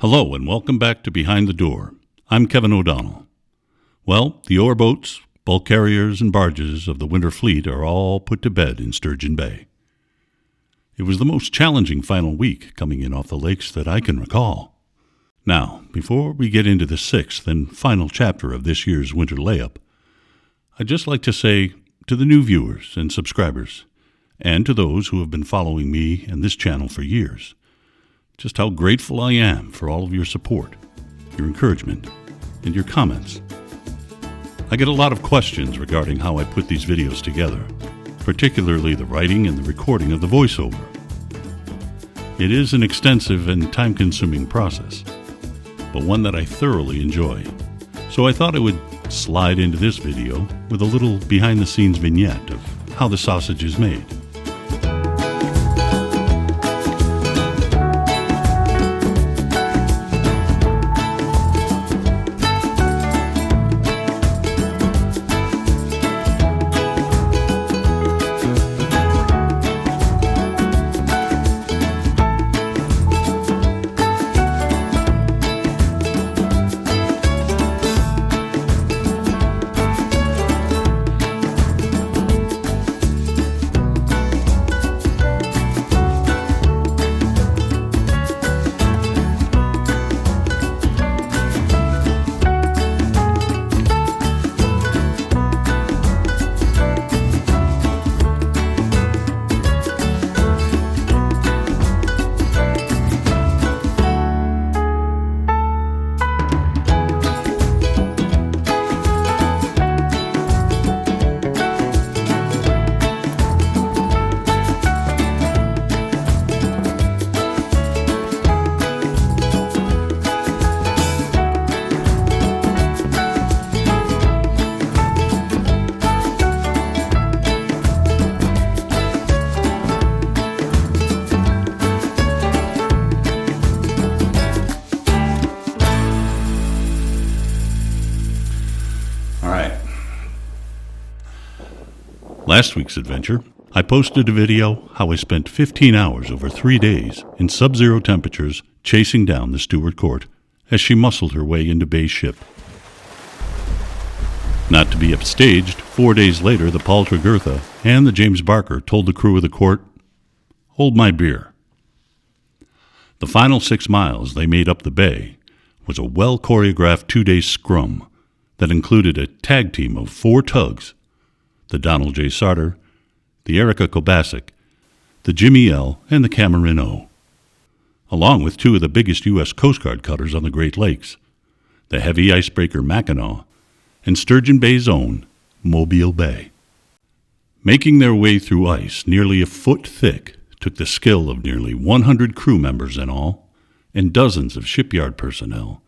Hello and welcome back to Behind the Door. I'm Kevin O'Donnell. Well, the ore boats, bulk carriers, and barges of the winter fleet are all put to bed in Sturgeon Bay. It was the most challenging final week coming in off the lakes that I can recall. Now, before we get into the sixth and final chapter of this year's winter layup, I'd just like to say to the new viewers and subscribers, and to those who have been following me and this channel for years, just how grateful I am for all of your support, your encouragement, and your comments. I get a lot of questions regarding how I put these videos together, particularly the writing and the recording of the voiceover. It is an extensive and time-consuming process, but one that I thoroughly enjoy. So I thought I would slide into this video with a little behind-the-scenes vignette of how the sausage is made. Last week's adventure, I posted a video how I spent 15 hours over 3 days in sub-zero temperatures chasing down the Stewart Court as she muscled her way into Bay's ship. Not to be upstaged, 4 days later the Paul Tregurtha and the James Barker told the crew of the Court, "Hold my beer." The final 6 miles they made up the bay was a well-choreographed 2-day scrum that included a tag team of 4 tugs: the Donald J. Sarter, the Erica Kobasic, the Jimmy L., and the Cameron O., along with 2 of the biggest U.S. Coast Guard cutters on the Great Lakes, the heavy icebreaker Mackinac, and Sturgeon Bay's own Mobile Bay. Making their way through ice nearly a foot thick took the skill of nearly 100 crew members in all, and dozens of shipyard personnel,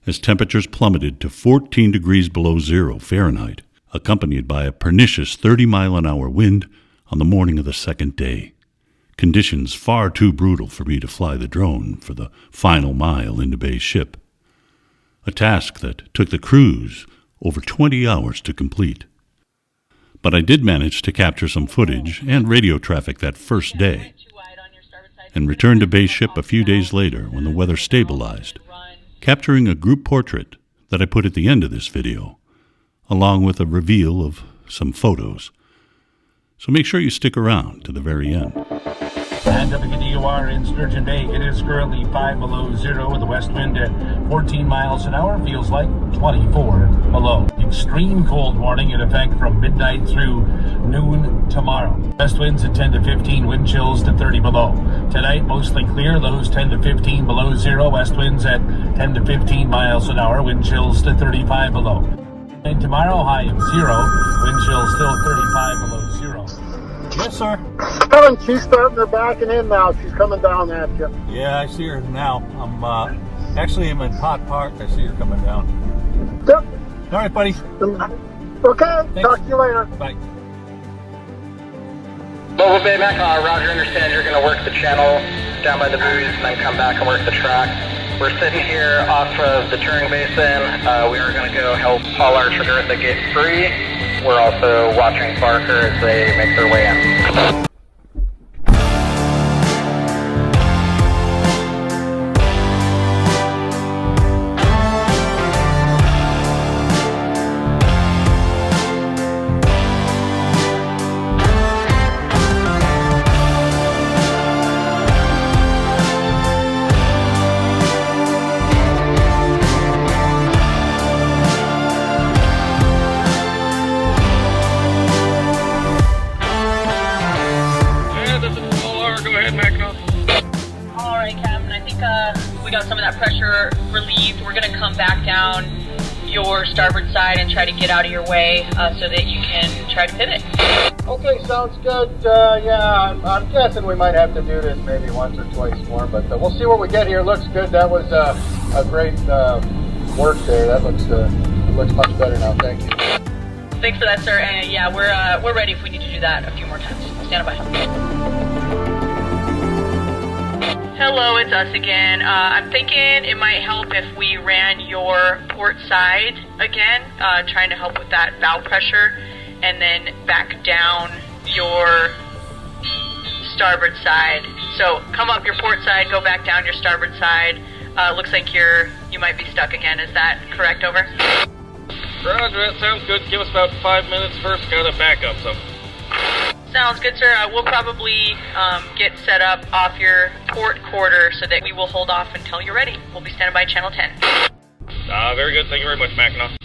as temperatures plummeted to 14 degrees below zero Fahrenheit, accompanied by a pernicious 30-mile-an-hour wind on the morning of the second day. Conditions far too brutal for me to fly the drone for the final mile into Bay's ship. A task that took the crews over 20 hours to complete. But I did manage to capture some footage and radio traffic that first day, and returned to Bay's ship a few days later when the weather stabilized, capturing a group portrait that I put at the end of this video, along with a reveal of some photos. So make sure you stick around to the very end. And WDOR in Sturgeon Bay, it is currently 5 below zero with a west wind at 14 miles an hour, feels like 24 below. Extreme cold warning in effect from midnight through noon tomorrow. West winds at 10 to 15, wind chills to 30 below. Tonight, mostly clear, lows 10 to 15 below zero, west winds at 10 to 15 miles an hour, wind chills to 35 below. And tomorrow, high of 0, wind chill still 35 below 0. Yes, sir. She's starting her backing in now. She's coming down at you. Yeah, I see her now. I'm in Pot Park. I see her coming down. Yep. All right, buddy. Okay. Thanks. Talk to you later. Bye. Mobile Bay Mac, Roger, understand you're going to work the channel down by the buoys and then come back and work the track. We're sitting here off of the Turing Basin. We are going to go help Paul our Tregurtha get free. We're also watching Barker as they make their way. way in. we got some of that pressure relieved, we're going to come back down your starboard side and try to get out of your way so that you can try to pivot. Okay, sounds good. Yeah, I'm guessing we might have to do this maybe once or twice more, but we'll see what we get here. Looks good. That was a great work there. That looks much better now. Thank you. Thanks for that, sir. And yeah, we're ready if we need to do that a few more times. Stand by. Hello, it's us again. I'm thinking it might help if we ran your port side again, trying to help with that bow pressure, and then back down your starboard side. So come up your port side, go back down your starboard side. Looks like you might be stuck again. Is that correct? Over. Roger, that sounds good. Give us about 5 minutes first. Gotta back up some. Sounds good, sir. We'll probably get set up off your port quarter so that we will hold off until you're ready. We'll be standing by channel 10. Very good. Thank you very much, Mackinac.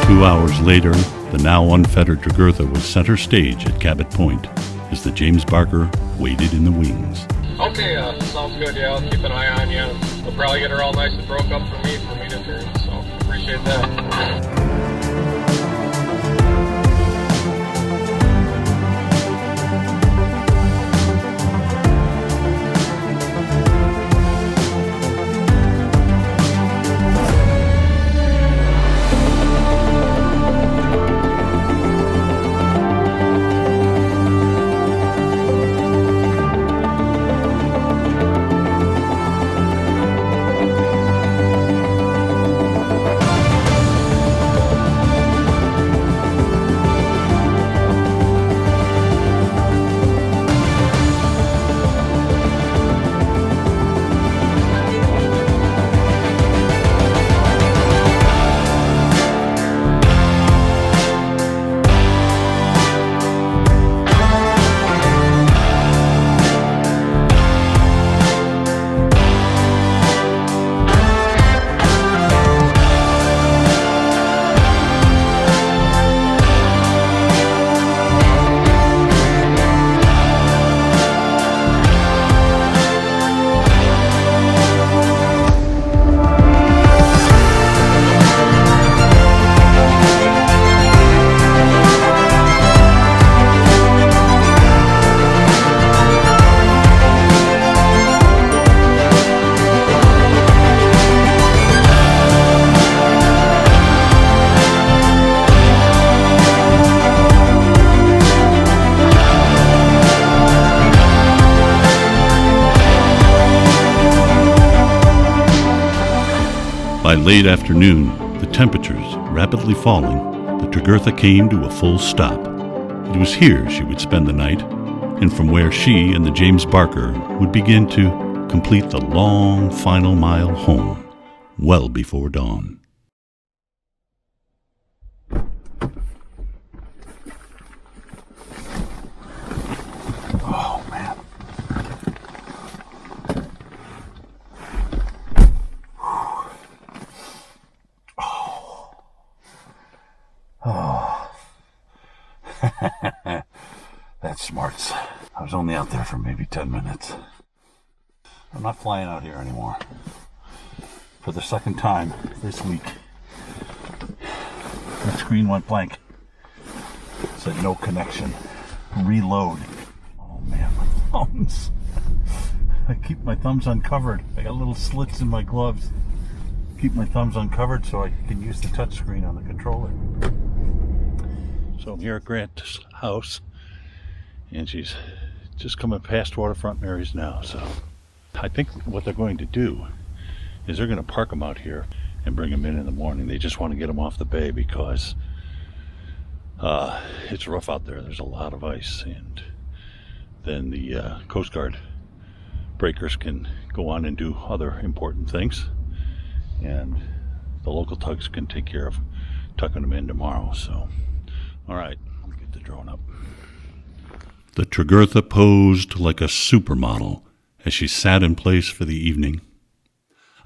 2 hours later, the now unfettered Tregurtha was center stage at Cabot Point as the James Barker waited in the wings. Okay, sounds good. Yeah, I'll keep an eye on you. We'll probably get her all nice and broke up for me to turn, so appreciate that. By late afternoon, the temperatures rapidly falling, the Tregurtha came to a full stop. It was here she would spend the night, and from where she and the James Barker would begin to complete the long final mile home, well before dawn. Oh, man. Oh. That's smarts. I was only out there for maybe 10 minutes. I'm not flying out here anymore. For the second time this week. The screen went blank. It said no connection. Reload. Oh man, my thumbs. I keep my thumbs uncovered. I got little slits in my gloves. Keep my thumbs uncovered so I can use the touch screen on the controller. So I'm here at Grant's house, and she's just coming past Waterfront Mary's now. So I think what they're going to do is they're going to park them out here and bring them in the morning. They just want to get them off the bay because it's rough out there. There's a lot of ice, and then the Coast Guard breakers can go on and do other important things, and the local tugs can take care of tucking them in tomorrow. So, all right, let me get the drone up. The Tregurtha posed like a supermodel as she sat in place for the evening.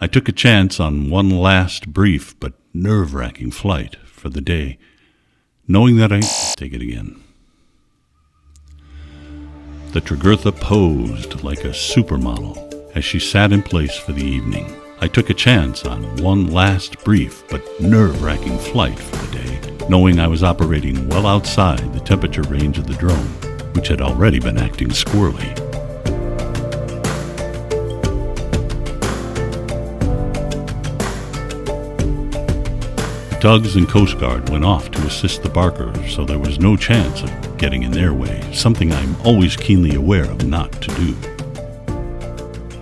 I took a chance on one last brief but nerve-wracking flight for the day, knowing that take it again. The Tregurtha posed like a supermodel as she sat in place for the evening. I took a chance on one last brief but nerve-wracking flight for the day, knowing I was operating well outside the temperature range of the drone, which had already been acting squirrely. Tugs and Coast Guard went off to assist the Barker, so there was no chance of getting in their way, something I'm always keenly aware of not to do.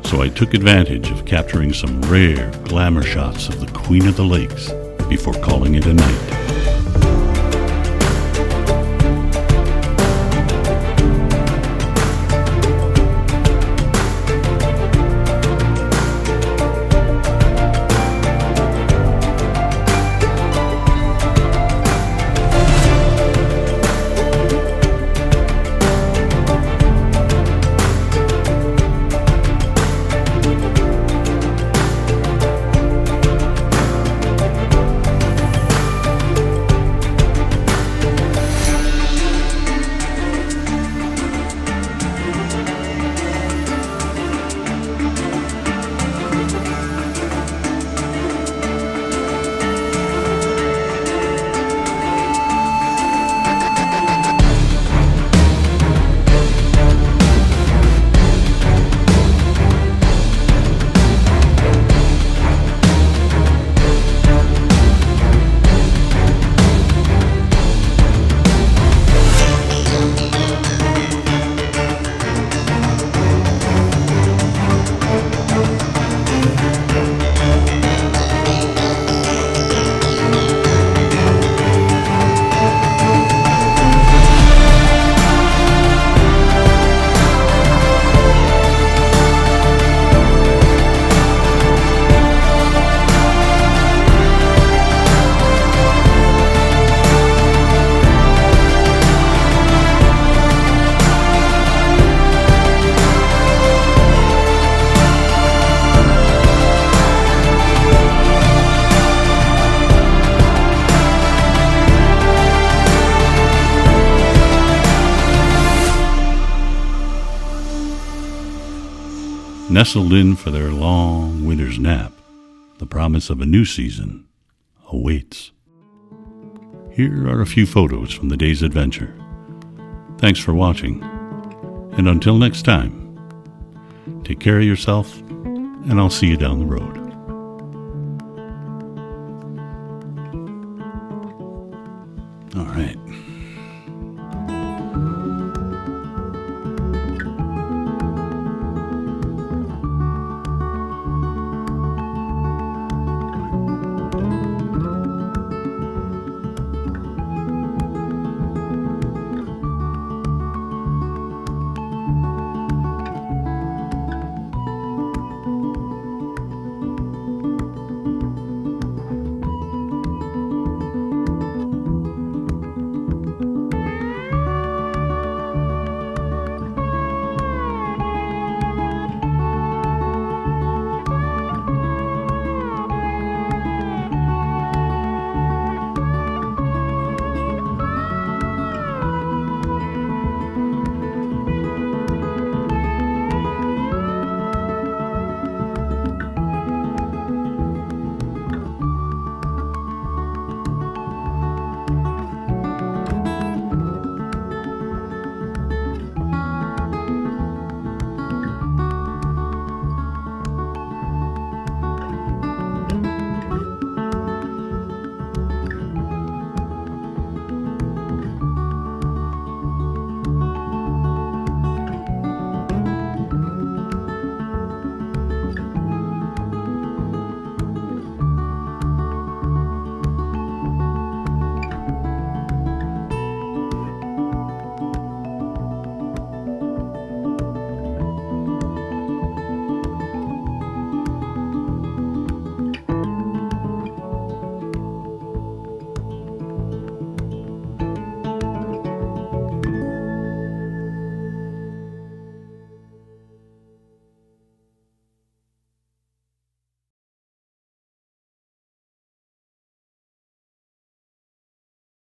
So I took advantage of capturing some rare glamour shots of the Queen of the Lakes before calling it a night. Nestled in for their long winter's nap, the promise of a new season awaits. Here are a few photos from the day's adventure. Thanks for watching, and until next time, take care of yourself, and I'll see you down the road.